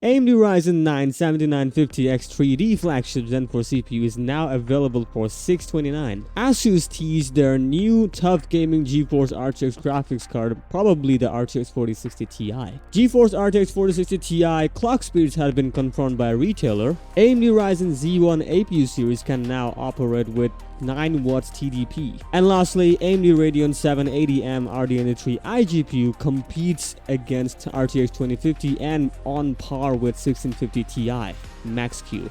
AMD Ryzen 9 7950X 3D flagship Zen 4 CPU is now available for $629. ASUS teased their new TUF Gaming GeForce RTX graphics card, probably the RTX 4060 Ti. GeForce RTX 4060 Ti clock speeds have been confirmed by a retailer. AMD Ryzen Z1 APU series can now operate with 9 watts TDP. And lastly, AMD Radeon 780M RDNA3 iGPU competes against RTX 2050 and on par with 1650 Ti Max-Q.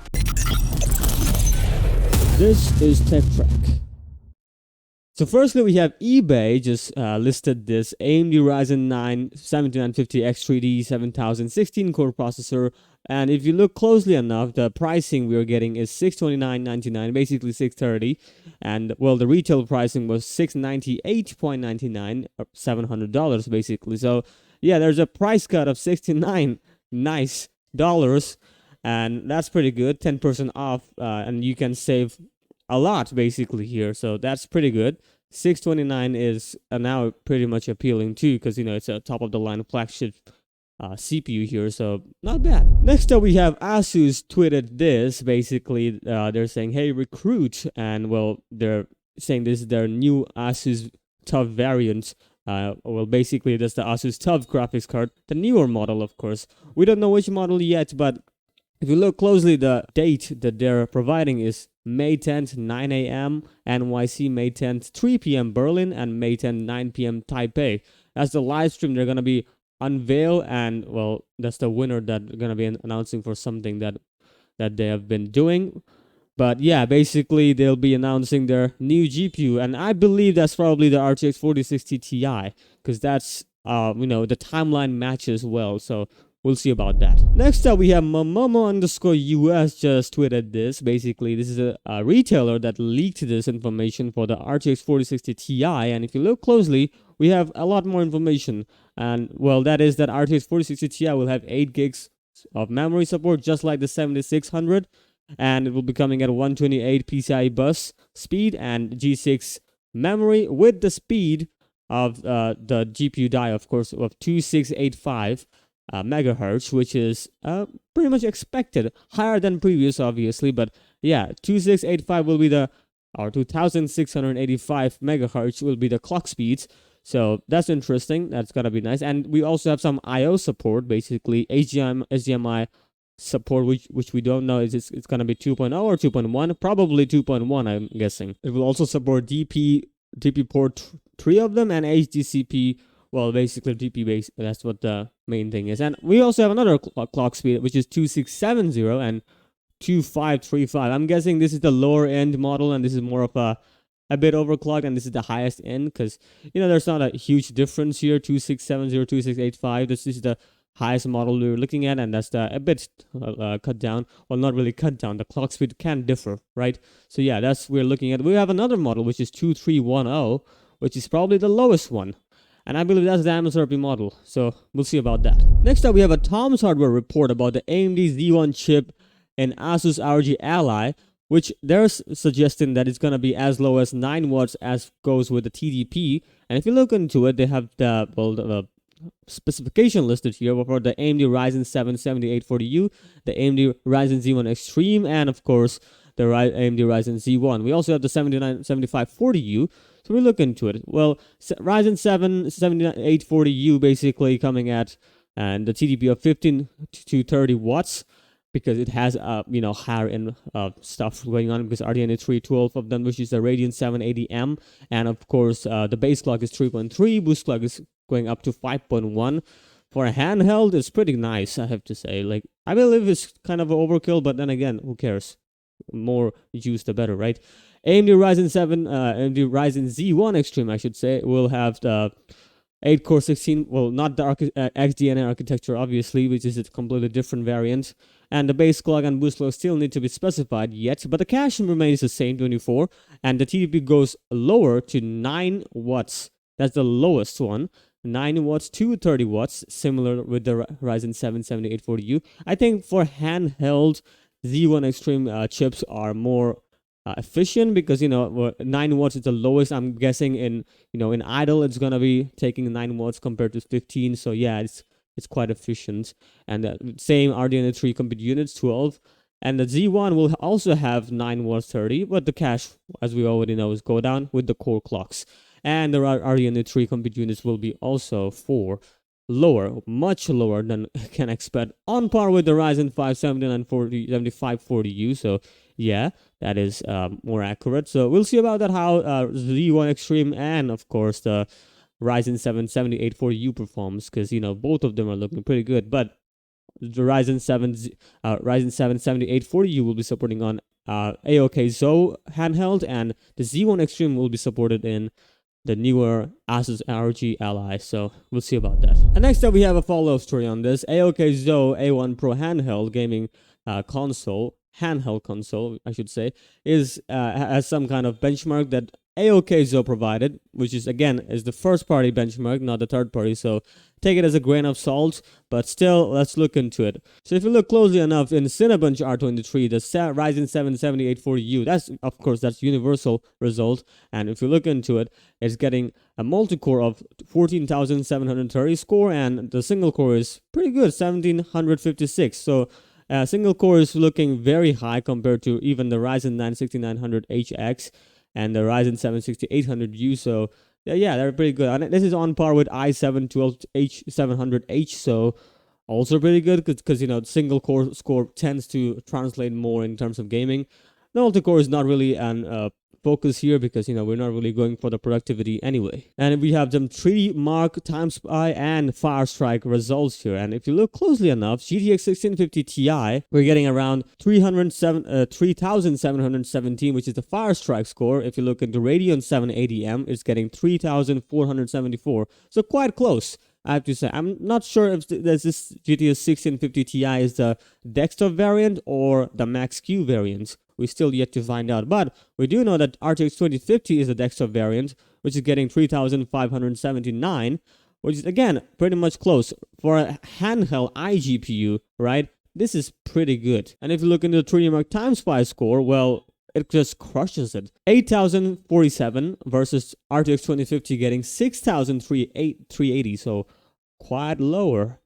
This is Tech Track. So firstly, we have eBay just listed this AMD Ryzen 9 7950X 3D 7016 core processor, and if you look closely enough, the pricing we are getting is $629.99, basically $630, and well, the retail pricing was $698.99, $700 basically. So yeah, there's a price cut of $69 nice dollars, and that's pretty good, 10% off, and you can save a lot basically here, so that's pretty good. $629 is now pretty much appealing too, because it's a top of the line flagship CPU here, so not bad. Next up, we have ASUS tweeted this. Basically, they're saying, "Hey, recruit," and well, they're saying this is their new ASUS TUF variant. Well, basically, that's the ASUS TUF graphics card, the newer model, of course. We don't know which model yet, but if you look closely, the date that they're providing is May 10th, 9 a.m. NYC, May 10th, 3 p.m. Berlin, and May 10th, 9 p.m. Taipei. That's the live stream they're going to be unveil, and well, that's the winner that they're going to be announcing for something that they have been doing. But yeah, basically, they'll be announcing their new GPU, and I believe that's probably the RTX 4060 Ti, because that's, the timeline matches well, so we'll see about that. Next up, we have Momomo_US just tweeted this. Basically, this is a retailer that leaked this information for the RTX 4060 Ti, and if you look closely, we have a lot more information. And well, that is that RTX 4060 Ti will have 8 gigs of memory support, just like the 7600, and it will be coming at 128 PCIe bus speed and G6 memory with the speed of the GPU die, of course, of 2685 megahertz, which is pretty much expected, higher than previous, obviously, but yeah, 2685 will be or 2685 megahertz will be the clock speeds. So that's interesting. That's gonna be nice. And we also have some I/O support, basically HDMI support, which we don't know is it's gonna be 2.0 or 2.1, probably 2.1, I'm guessing. It will also support DP port 3 of them, and HDCP. Well, basically DP base, that's what the main thing is. And we also have another clock speed, which is 2670 and 2535. I'm guessing this is the lower end model, and this is more of a bit overclocked, and this is the highest end, because there's not a huge difference here. 2670, 2685. This is the highest model we're looking at, and that's a bit cut down. Well, not really cut down. The clock speed can differ, right? So yeah, that's we're looking at. We have another model which is 2310, which is probably the lowest one. And I believe that's the MSRP model, so we'll see about that. Next up, we have a Tom's Hardware report about the AMD Z1 chip and ASUS ROG Ally, which they're suggesting that it's going to be as low as 9 watts as goes with the TDP. And if you look into it, they have the specification listed here for the AMD Ryzen 7 7840U, the AMD Ryzen Z1 Extreme, and of course, the AMD Ryzen Z1. We also have the 7540U. So we look into it. Well, Ryzen 7 7840U basically coming at and the TDP of 15 to 30 watts, because it has higher end stuff going on, because RDNA 312 of them, which is the Radeon 780M, and of course the base clock is 3.3, boost clock is going up to 5.1. For a handheld, it's pretty nice, I have to say. Like, I believe it's kind of overkill, but then again, who cares? More use the better, right? AMD AMD Ryzen Z1 Extreme, I should say, will have the 8-core 16, well, not the XDNA architecture, obviously, which is a completely different variant. And the base clock and boost clock still need to be specified yet, but the caching remains the same, 24, and the TDP goes lower to 9 watts. That's the lowest one. 9 watts to 30 watts, similar with the Ryzen 7 7840U. I think for handheld, Z1 Extreme chips are more efficient, because 9 watts is the lowest. I'm guessing in idle it's gonna be taking 9 watts compared to 15. So yeah, it's it's quite efficient. And the same RDNA 3 compute units, 12. And the Z1 will also have 9 watts 30, but the cache, as we already know, is go down with the core clocks. And the RDNA 3 compute units will be also 4, lower, much lower than can expect, on par with the Ryzen 5 7540U. So yeah, that is more accurate. So we'll see about that, how Z1 Extreme and of course the Ryzen 7 7840U performs, because both of them are looking pretty good. But the Ryzen 7 7840U will be supporting on AOK Zo handheld, and the Z1 Extreme will be supported in the newer ASUS ROG Ally. So we'll see about that. And next up, we have a follow-up story on this. AOK Zo A1 Pro handheld gaming handheld console, I should say, has some kind of benchmark that AOK Zo provided, which is again is the first party benchmark, not the third party. So take it as a grain of salt, but still, let's look into it. So if you look closely enough in Cinebench R23, the Ryzen 7 7840U, that's universal result. And if you look into it, it's getting a multi-core of 14,730 score, and the single core is pretty good, 1,756. So single core is looking very high compared to even the Ryzen 9 6900HX and the Ryzen 7 6800U. So yeah, they're pretty good. And this is on par with i7 12H700H. So also pretty good because single core score tends to translate more in terms of gaming. The multi-core is not really an focus here because we're not really going for the productivity anyway. And we have some 3D Mark, Time Spy, and Firestrike results here. And if you look closely enough, GTX 1650 Ti, we're getting around 3,717, which is the Firestrike score. If you look into Radeon 780M, it's getting 3,474. So quite close, I have to say. I'm not sure if this GTX 1650 Ti is the desktop variant or the Max-Q variant. We still yet to find out, but we do know that RTX 2050 is the desktop variant, which is getting 3,579, which is again pretty much close for a handheld iGPU, right? This is pretty good. And if you look into the 3D Mark Time Spy score, well, it just crushes it. 8,047 versus RTX 2050 getting 6,380, so quite lower.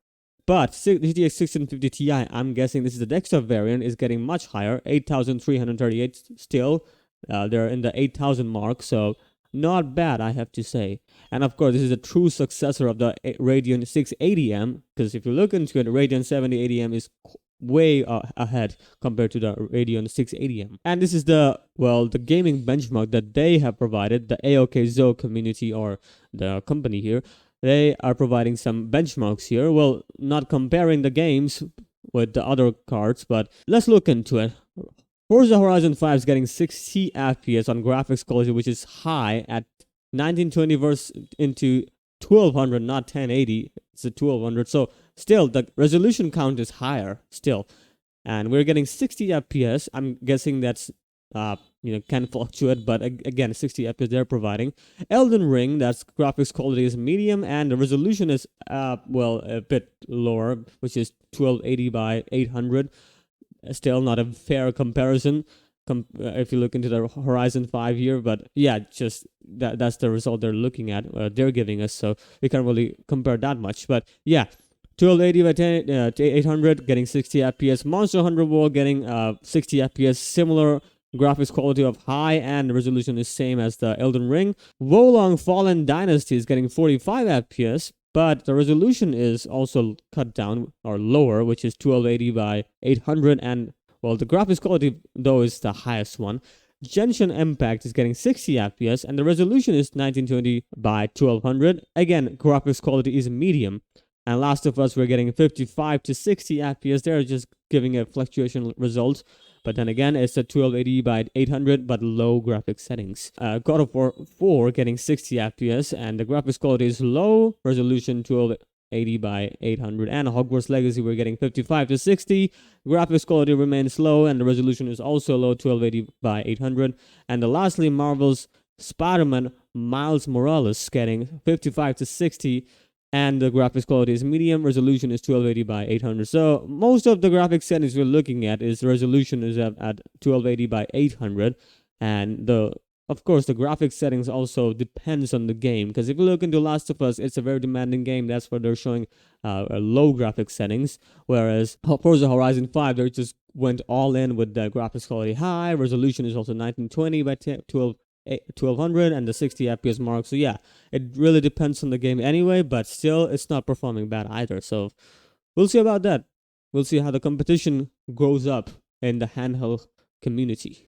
But GTX 1650 Ti, I'm guessing this is the desktop variant, is getting much higher, 8,338 still. They're in the 8,000 mark, so not bad, I have to say. And of course, this is a true successor of the Radeon 680M, because if you look into it, Radeon 780M is way ahead compared to the Radeon 680M. And this is the gaming benchmark that they have provided, the AOK Zo community, or the company here. They are providing some benchmarks here. Well, not comparing the games with the other cards, but let's look into it. Forza Horizon 5 is getting 60 FPS on graphics quality, which is high at 1920 versus into 1200, not 1080. It's a 1200. So still, the resolution count is higher still. And we're getting 60 FPS. I'm guessing that's can fluctuate, but again, 60 FPS they're providing. Elden Ring, that's graphics quality is medium, and the resolution is a bit lower, which is 1280 by 800. Still not a fair comparison if you look into the Horizon 5 here, but yeah, just that's the result they're looking at, they're giving us, so we can't really compare that much. But yeah, 1280 by 800 getting 60 FPS. Monster Hunter World getting 60 FPS, similar graphics quality of high, and the resolution is same as the Elden Ring. Wolong Fallen Dynasty is getting 45 FPS, but the resolution is also cut down or lower, which is 1280 by 800, and the graphics quality though is the highest one. Genshin Impact is getting 60 FPS, and the resolution is 1920 by 1200. Again, graphics quality is medium. And Last of Us, we're getting 55 to 60 FPS. They're just giving a fluctuation result. But then again, it's a 1280 by 800, but low graphics settings. God of War 4 getting 60 FPS, and the graphics quality is low, resolution 1280 by 800. And Hogwarts Legacy, we're getting 55 to 60. Graphics quality remains low, and the resolution is also low, 1280 by 800. And lastly, Marvel's Spider-Man Miles Morales getting 55 to 60. And the graphics quality is medium, resolution is 1280 by 800. So most of the graphics settings we're looking at is the resolution is at 1280 by 800, and the Of course, the graphics settings also depends on the game, because if you look into Last of Us, it's a very demanding game. That's why they're showing low graphics settings. Whereas Forza Horizon 5, they just went all in with the graphics quality high. Resolution is also 1920 by 1200 and the 60 FPS mark. So yeah, it really depends on the game anyway, but still it's not performing bad either. So we'll see about that. We'll see how the competition grows up in the handheld community.